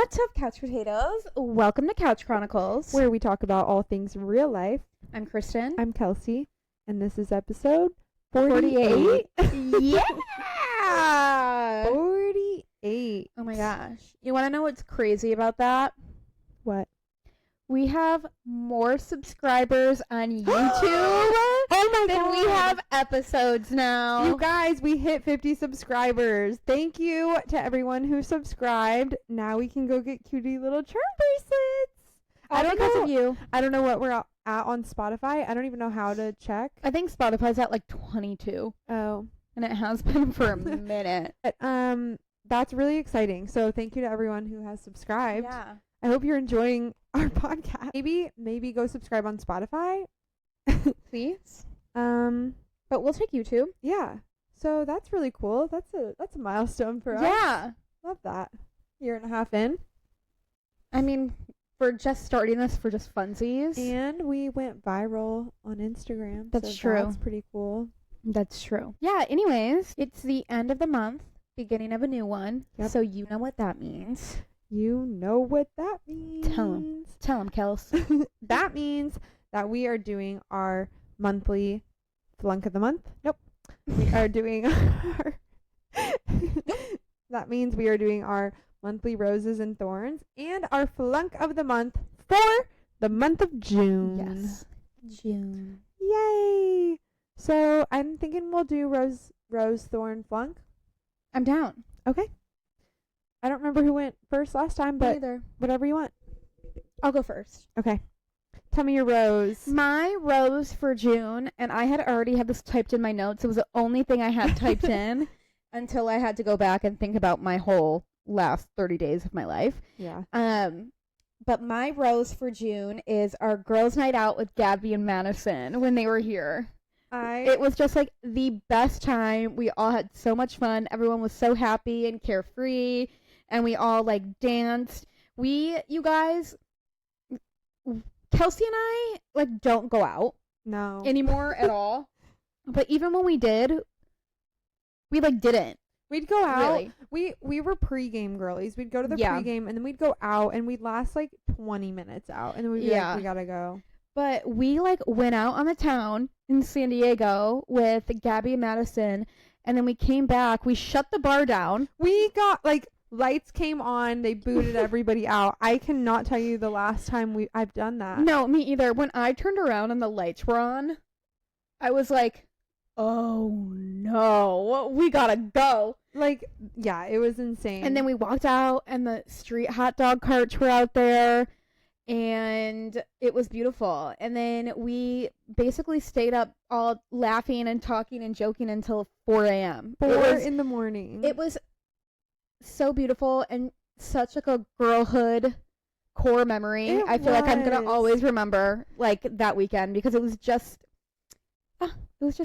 What's up, Couch Potatoes? Welcome to Kouch Chronicles. where we talk about all things real life. I'm Kristen. I'm Kelsey, and this is episode 48. Yeah! 48. Oh my gosh. You want to know what's crazy about that? What? We have more subscribers on YouTube Oh my than god. we have episodes now. You guys, we hit 50 subscribers. Thank you to everyone who subscribed. Now we can go get cutie little charm bracelets. All because of you. I don't know what we're at on Spotify. I don't even know how to check. I think Spotify's at like 22, Oh. and it has been for a minute. But, that's really exciting. So thank you to everyone who has subscribed. Yeah. I hope you're enjoying our podcast. Maybe go subscribe on Spotify. Please. But But we'll take YouTube. yeah. So that's really cool. That's a milestone for us. Yeah. Love that. Year and a half in. I mean, for just starting this for just funsies. And we went viral on Instagram. That's so true. That's pretty cool. That's true. Yeah, anyways, it's the end of the month, beginning of a new one. Yep. So you know what that means. You know what that means. Tell 'em. Tell them, Kels. That means that we are doing our monthly flunk of the month. Nope. We are doing our that means we are doing our monthly roses and thorns and our flunk of the month for the month of June. Yes. June. Yay. So I'm thinking we'll do rose, thorn, flunk. I'm down. Okay. I don't remember who went first last time, but Either. whatever you want. I'll go first. Okay. Tell me your rose. My rose for June, and I had already had this typed in my notes. It was the only thing I had typed in until I had to go back and think about my whole last 30 days of my life. Yeah. But my rose for June is our girls' night out with Gabby and Madison when they were here. It was just like the best time. We all had so much fun. Everyone was so happy and carefree, and we all like danced. You guys, Kelsey and I like don't go out no anymore at all. But even when we did, we like didn't. We'd go out. Really. We were pregame girlies. We'd go to the Yeah. pregame and then we'd go out and we'd last like 20 minutes out and then we'd be Yeah. like, we gotta go. But we like went out on the town in San Diego with Gabby and Madison, and then we came back. We shut the bar down. We got like lights came on. They booted everybody out. I cannot tell you the last time I've done that. No, me either. When I turned around and the lights were on, I was like, oh no, we gotta go. Like, yeah, it was insane. And then we walked out and the street hot dog carts were out there and it was beautiful. And then we basically stayed up all laughing and talking and joking until 4 a.m. 4 in the morning. It was so beautiful and such like a girlhood core memory. I feel like I'm going to was. always remember like that weekend because it was just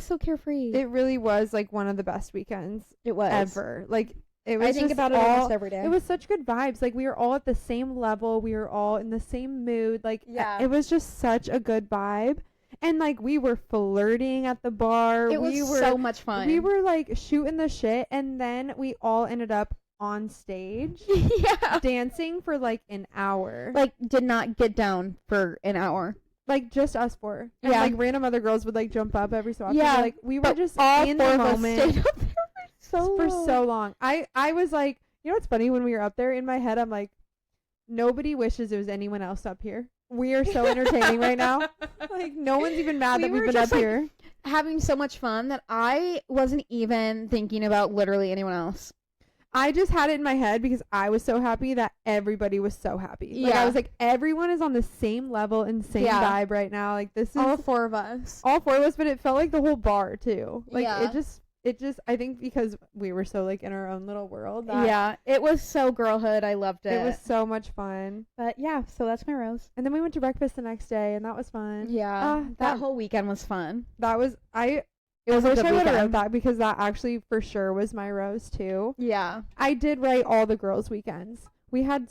so carefree. It really was like one of the best weekends It was. ever. Like, it was I think just about it almost every day. It was such good vibes. Like, we were all at the same level. We were all in the same mood. Like, Yeah. it was just such a good vibe. And, like, we were flirting at the bar. It was so much fun. We were, like, shooting the shit. And then we all ended up on stage yeah. dancing for, like, an hour. Like, did not get down for an hour. Like, just us four. And, Yeah. like, random other girls would, like, jump up every so often. Yeah. But, like, we were But just all in four the of us moment. stayed up there For so long. I was like, you know what's funny? When we were up there, in my head, I'm like, nobody wishes there was anyone else up here. We are so entertaining right now. Like, no one's even mad that We we've were been up just, like, here. having so much fun that I wasn't even thinking about literally anyone else. I just had it in my head because I was so happy that everybody was so happy. Like, Yeah. I was like, everyone is on the same level and same Yeah. vibe right now. Like, this is All four of us. all four of us, but it felt like the whole bar too. Like, Yeah. it just, I think because we were so, like, in our own little world. That Yeah, it was so girlhood. I loved it. It was so much fun. But yeah, so that's my rose. And then we went to breakfast the next day, and that was fun. Yeah, that that whole weekend was fun. That was It was I a wish good I would have wrote weekend. that because that actually for sure was my rose too. Yeah. I did write all the girls' weekends. We had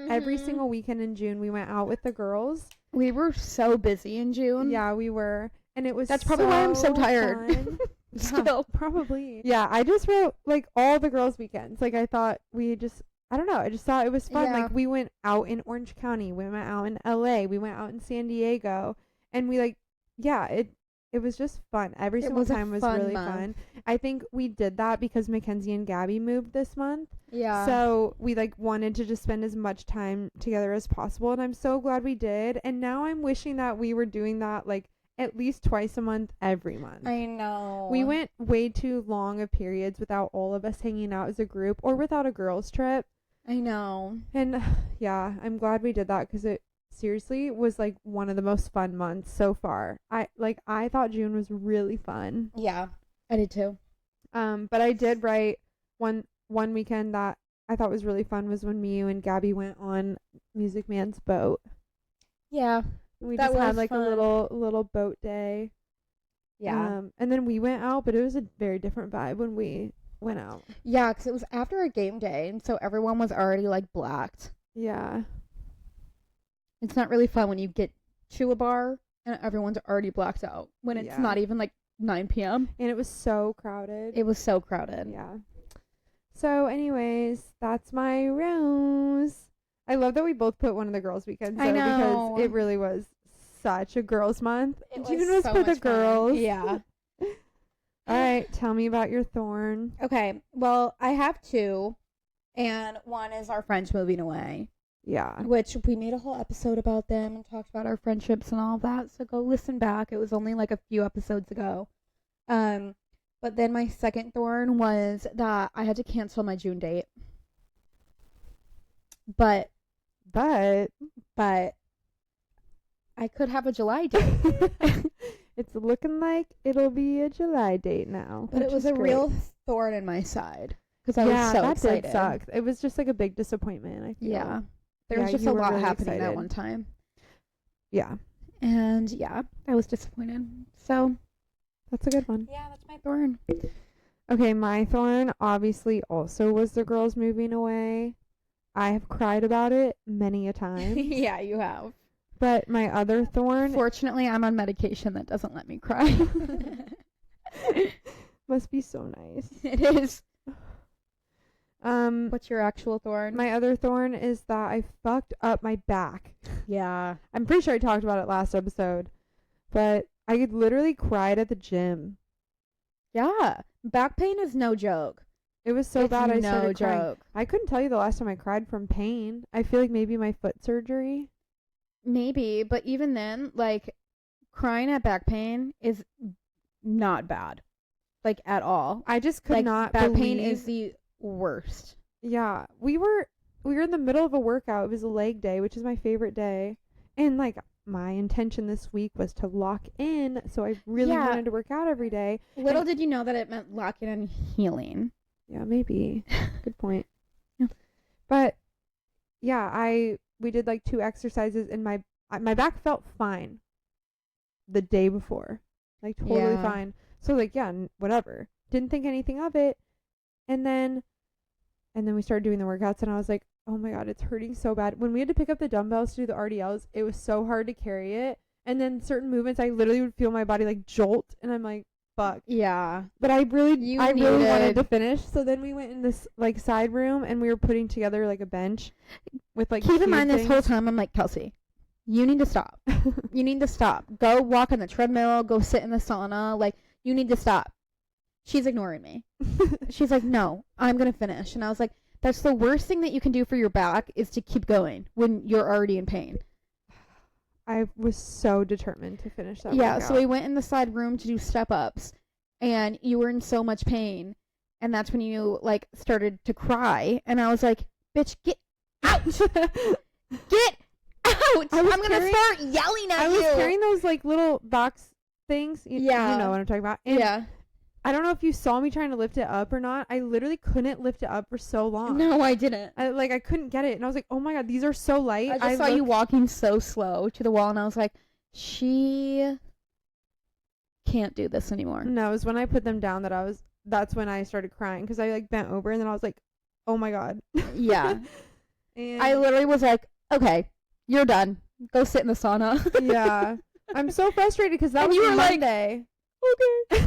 every Mhm. single weekend in June we went out with the girls. We were so busy in June. Yeah, we were. And it was That's probably why I'm so tired. fun. Yeah, Still. probably. Yeah, I just wrote like all the girls' weekends. Like, I thought we just I don't know. I just thought it was fun. Yeah. Like, we went out in Orange County. We went out in LA. We went out in San Diego. And we it was just fun. Every single time was really fun. I think we did that because Mackenzie and Gabby moved this month. Yeah. So we wanted to just spend as much time together as possible. And I'm so glad we did. And now I'm wishing that we were doing that at least twice a month, every month. I know. We went way too long of periods without all of us hanging out as a group or without a girls' trip. I know. And yeah, I'm glad we did that because it seriously was one of the most fun months so far. I thought June was really fun. Yeah, I did too. But I did write one weekend that I thought was really fun was when you and Gabby went on Music Man's boat. Yeah. We just had fun. a little boat day. Yeah. And then we went out, but it was a very different vibe when we went out. Yeah, because it was after a game day, and so everyone was already blacked. Yeah. It's not really fun when you get to a bar and everyone's already blacked out when it's not even 9 p.m. And it was so crowded. It was so crowded. Yeah. So anyways, that's my rose. I love that we both put one of the girls' weekends. I know. Because it really was such a girls' month. June was so for the much girls. Fun. Yeah. All right. Tell me about your thorn. Okay. Well, I have two. And one is our friends moving away. Yeah. Which we made a whole episode about them and talked about our friendships and all of that. So go listen back. It was only a few episodes ago. But then my second thorn was that I had to cancel my June date. But I could have a July date. It's looking like it'll be a July date now. But it was a real thorn in my side because I was so excited. Did suck. It was just a big disappointment, I feel. Yeah. There was just a lot happening at one time. Yeah. And yeah, I was disappointed. So that's a good one. Yeah, that's my thorn. Okay, my thorn obviously also was the girls moving away. I have cried about it many a time. Yeah, you have. But my other thorn... Fortunately, I'm on medication that doesn't let me cry. Must be so nice. It is. What's your actual thorn? My other thorn is that I fucked up my back. Yeah. I'm pretty sure I talked about it last episode. But I literally cried at the gym. Yeah. Back pain is no joke. It was so bad I started crying. Joke. I couldn't tell you the last time I cried from pain. I feel like maybe my foot surgery. Maybe, but even then, crying at back pain is not bad. At all. I just could not back pain is the worst. Yeah. We were in the middle of a workout. It was a leg day, which is my favorite day. And my intention this week was to lock in, so I really wanted to work out every day. Little did you know that it meant locking and healing. Yeah, maybe. Good point. Yeah. But yeah, we did 2 exercises and my back felt fine the day before. Totally fine. So whatever. Didn't think anything of it. And then we started doing the workouts and I was like, oh my God, it's hurting so bad. When we had to pick up the dumbbells to do the RDLs, it was so hard to carry it. And then certain movements, I literally would feel my body jolt and I'm like, fuck. Yeah. But I really wanted to finish. So then we went in this side room and we were putting together a bench with keep in mind this whole time I'm like, Kelsey, you need to stop. You need to stop. Go walk on the treadmill, go sit in the sauna. You need to stop. She's ignoring me. She's like, no, I'm going to finish. And I was like, that's the worst thing that you can do for your back is to keep going when you're already in pain. I was so determined to finish that Yeah, workout. so we went in the side room to do step-ups, and you were in so much pain, and that's when you, started to cry, and I was like, bitch, get out! Get out! I'm going to start yelling at you! I was carrying those, little box things. Yeah. You know what I'm talking about. And yeah. I don't know if you saw me trying to lift it up or not. I literally couldn't lift it up for so long. No, I didn't. I couldn't get it. And I was like, oh my God, these are so light. I just saw you walking so slow to the wall, and I was like, she can't do this anymore. No, it was when I put them down that's when I started crying because I bent over and then I was like, oh my God. Yeah. And I literally was like, okay, you're done. Go sit in the sauna. Yeah. I'm so frustrated because that and was you were Monday. Okay.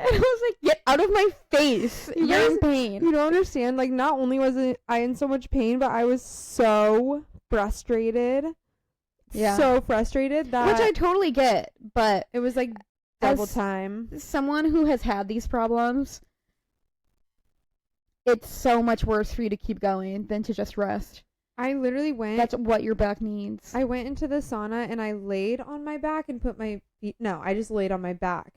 I was like, get out of my face. You're in pain. You don't understand. Like, not only was I in so much pain, but I was so frustrated. Yeah. So frustrated that. Which I totally get, but it was like double time. Someone who has had these problems, it's so much worse for you to keep going than to just rest. I literally went. That's what your back needs. I went into the sauna and I laid on my back and put my feet. No, I just laid on my back.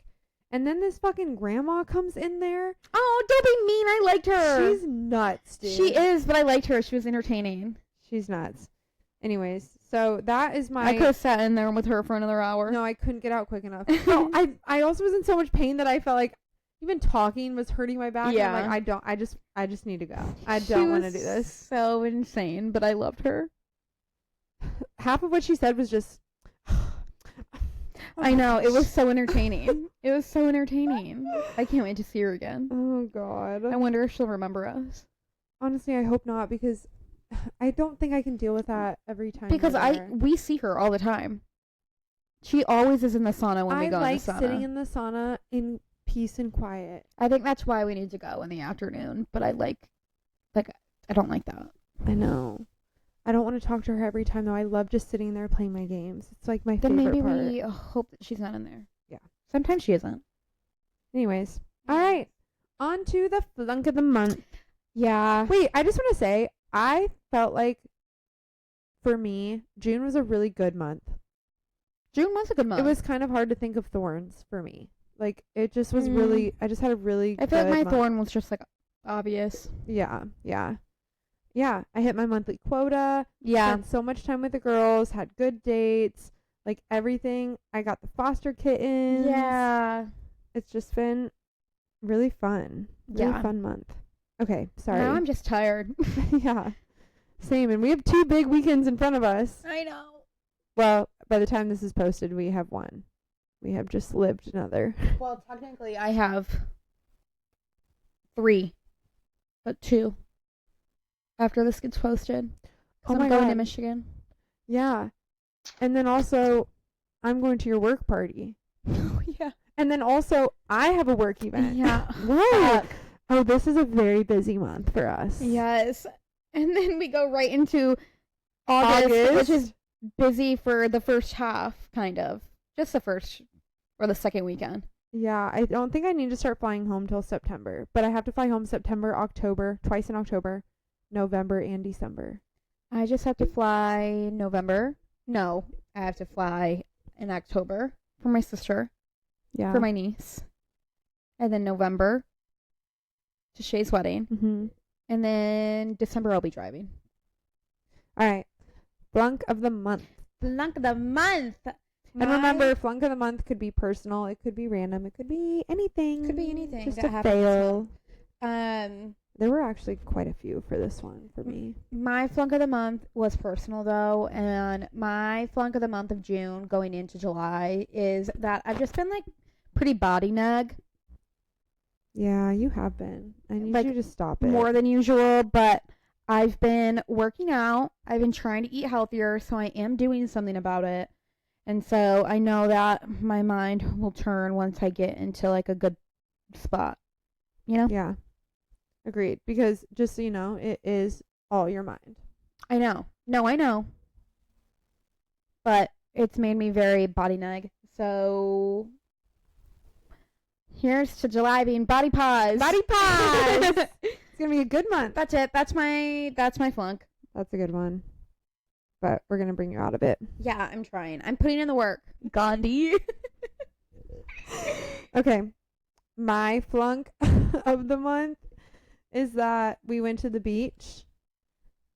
And then this fucking grandma comes in there. Oh, don't be mean. I liked her. She's nuts, dude. She is, but I liked her. She was entertaining. She's nuts. Anyways, so that is my... I could have sat in there with her for another hour. No, I couldn't get out quick enough. No, I also was in so much pain that I felt like even talking was hurting my back. Yeah. And I'm like, I just need to go. I don't want to do this. So insane, but I loved her. Half of what she said was just... I know. It was so entertaining. It was so entertaining. I can't wait to see her again. Oh, God. I wonder if she'll remember us. Honestly, I hope not, because I don't think I can deal with that every time. Because we see her all the time. She always is in the sauna when we go in the sauna. I like sitting in the sauna in peace and quiet. I think that's why we need to go in the afternoon. But I don't like that. I know. I don't want to talk to her every time, though. I love just sitting there playing my games. It's like my favorite part. Then maybe we hope that she's not in there. Yeah. Sometimes she isn't. Anyways. All right. On to the flunk of the month. Yeah. Wait, I just want to say, I felt like, for me, June was a really good month. June was a good month. It was kind of hard to think of Thorns for me. Like, it just was really, I just had a really good I feel like my month. thorn was just, like, obvious. Yeah, yeah. Yeah, I hit my monthly quota. Yeah. Spent so much time with the girls, had good dates, like everything. I got the foster kittens. Yeah. It's just been really fun. Really fun month. Okay, sorry. Now I'm just tired. Yeah. Same, and we have 2 big weekends in front of us. I know. Well, by the time this is posted, we have 1. We have just lived another. Well, technically I have 3, but 2 after this gets posted. Oh my I'm going God. to Michigan. Yeah. And then also, I'm going to your work party. Oh, yeah. And then also, I have a work event. Yeah. What? Oh, this is a very busy month for us. Yes. And then we go right into August, which is busy for the first half, kind of. Just the first or the second weekend. Yeah, I don't think I need to start flying home till September. But I have to fly home September, October, twice in October, November, and December. I just have to fly November. No, I have to fly in October for my sister. Yeah. For my niece. And then November to Shay's wedding. Mm-hmm. And then December I'll be driving. All right. Flunk of the month. Flunk of the month. And remember, flunk of the month could be personal. It could be random. It could be anything. Could be anything. Just that a fail. There were actually quite a few for this one for me. My flunk of the month was personal, though. And my flunk of the month of June going into July is that I've just been, like, pretty body nug. Yeah, you have been. I need you to stop it. More than usual, but I've been working out. I've been trying to eat healthier, so I am doing something about it. And so I know that my mind will turn once I get into, like, a good spot. You know? Yeah. Agreed. Because, just so you know, it is all your mind. I know. No, I know. But it's made me very body nug. So here's to July being body pause. Body pause! It's going to be a good month. That's it. That's my flunk. That's a good one. But we're going to bring you out of it. Yeah, I'm trying. I'm putting in the work. Gandhi. Okay. My flunk of the month is that we went to the beach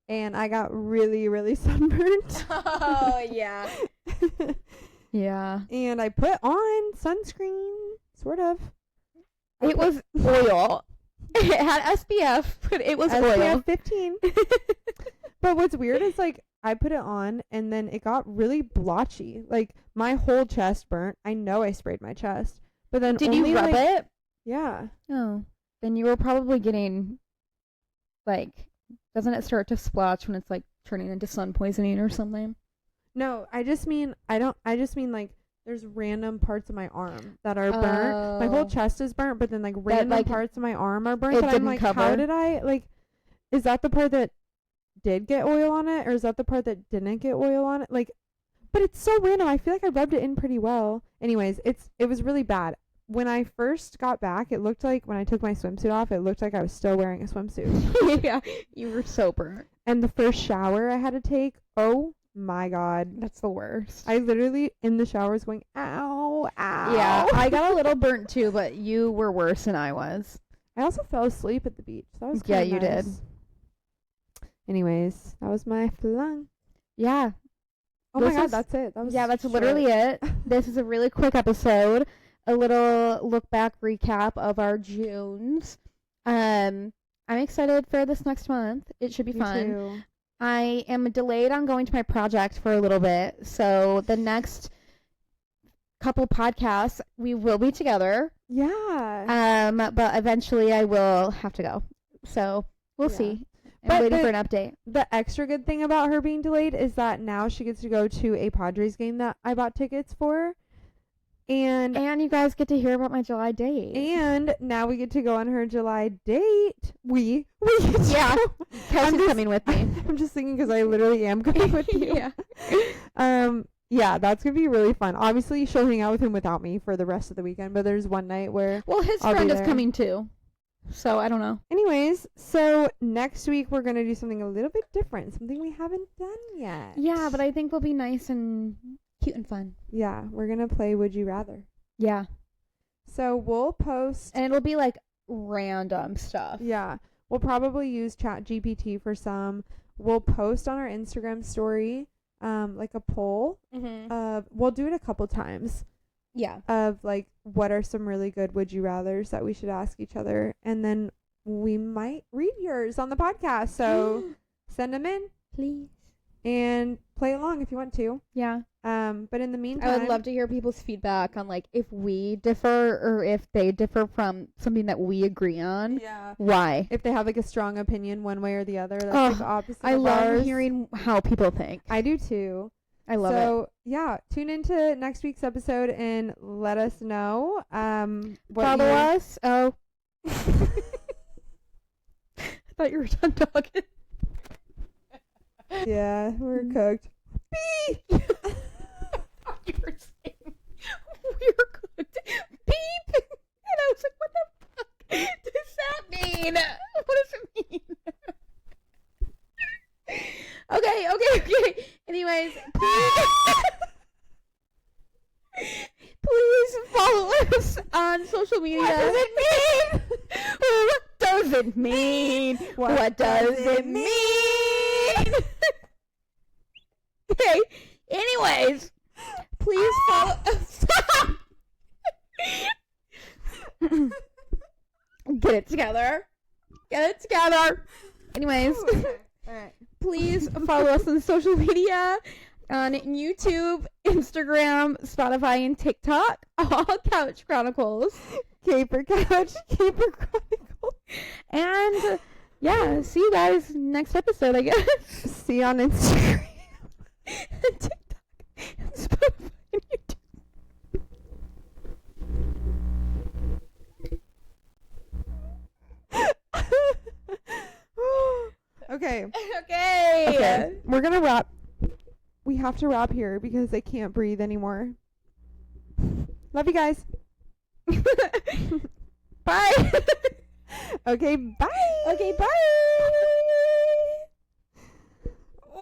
and I got really, really sunburned. Oh, yeah. Yeah. And I put on sunscreen, sort of. It was oil. It had SPF, but it was SPF oil. 15. But what's weird is, like, I put it on and then it got really blotchy. Like, my whole chest burnt. I know I sprayed my chest. But then Did you rub it? Yeah. Oh. Then you were probably getting, like, doesn't it start to splotch when it's, like, turning into sun poisoning or something? No, I just mean like, there's random parts of my arm that are burnt. My whole chest is burnt, but then like random parts of my arm are burnt. And I'm like, how did I like? Is that the part that did get oil on it, or is that the part that didn't get oil on it? Like, but it's so random. I feel like I rubbed it in pretty well. Anyways, it was really bad. When I first got back, it looked like when I took my swimsuit off, it looked like I was still wearing a swimsuit. Yeah, you were so burnt. And the first shower I had to take, oh my God. That's the worst. I literally, in the shower, was going, ow, ow. Yeah, I got a little burnt too, but you were worse than I was. I also fell asleep at the beach. That was yeah, you nice. Did. Anyways, that was my flunk. Yeah. Oh my God, that's it. That's literally it. This is a really quick episode. A little look back recap of our Junes. I'm excited for this next month. It should be fun. Too. I am delayed on going to my project for a little bit, so the next couple podcasts we will be together. Yeah. But eventually I will have to go. So we'll see. I'm waiting for an update. The extra good thing about her being delayed is that now she gets to go to a Padres game that I bought tickets for. And you guys get to hear about my July date. And now we get to go on her July date. We get to yeah. Kelsey's coming with me. I'm just thinking because I literally am going with you. Yeah. Yeah, that's going to be really fun. Obviously, she'll hang out with him without me for the rest of the weekend, but there's one night where his friend is coming too. So, I don't know. Anyways, so next week we're going to do something a little bit different, something we haven't done yet. Yeah, but I think we'll be nice and cute and fun. Yeah, we're going to play Would You Rather. Yeah. So, we'll post. And it'll be like random stuff. Yeah. We'll probably use ChatGPT for some. We'll post on our Instagram story like a poll. Mm-hmm. We'll do it a couple times. Yeah. Of like what are some really good would you rathers that we should ask each other, and then we might read yours on the podcast. So send them in, please, and play along if you want to. Yeah. But in the meantime, I would love to hear people's feedback on like if we differ or if they differ from something that we agree on. Yeah. Why? If they have like a strong opinion one way or the other, that's like opposite. I love hearing how people think. I do too. I love it. So yeah, tune into next week's episode and let us know. Follow us. Oh. I thought you were done talking. Yeah, we're cooked. Beep. You were saying we're cooked. Beep. And I was like, what the fuck does that mean? What does it mean? Okay. Anyways, please follow us on social media. What does it mean? What does it mean? What does it mean? Okay. Anyways, please follow us. Get it together. Anyways. All right. Please follow us on social media, on YouTube, Instagram, Spotify, and TikTok. All Kouch Chronicles. K for Couch, K for Chronicles. And yeah, see you guys next episode, I guess. See you on Instagram, and TikTok, and Spotify, and YouTube. Okay. We're gonna wrap. We have to wrap here because I can't breathe anymore. Love you guys. Bye. Okay, bye. Okay, bye.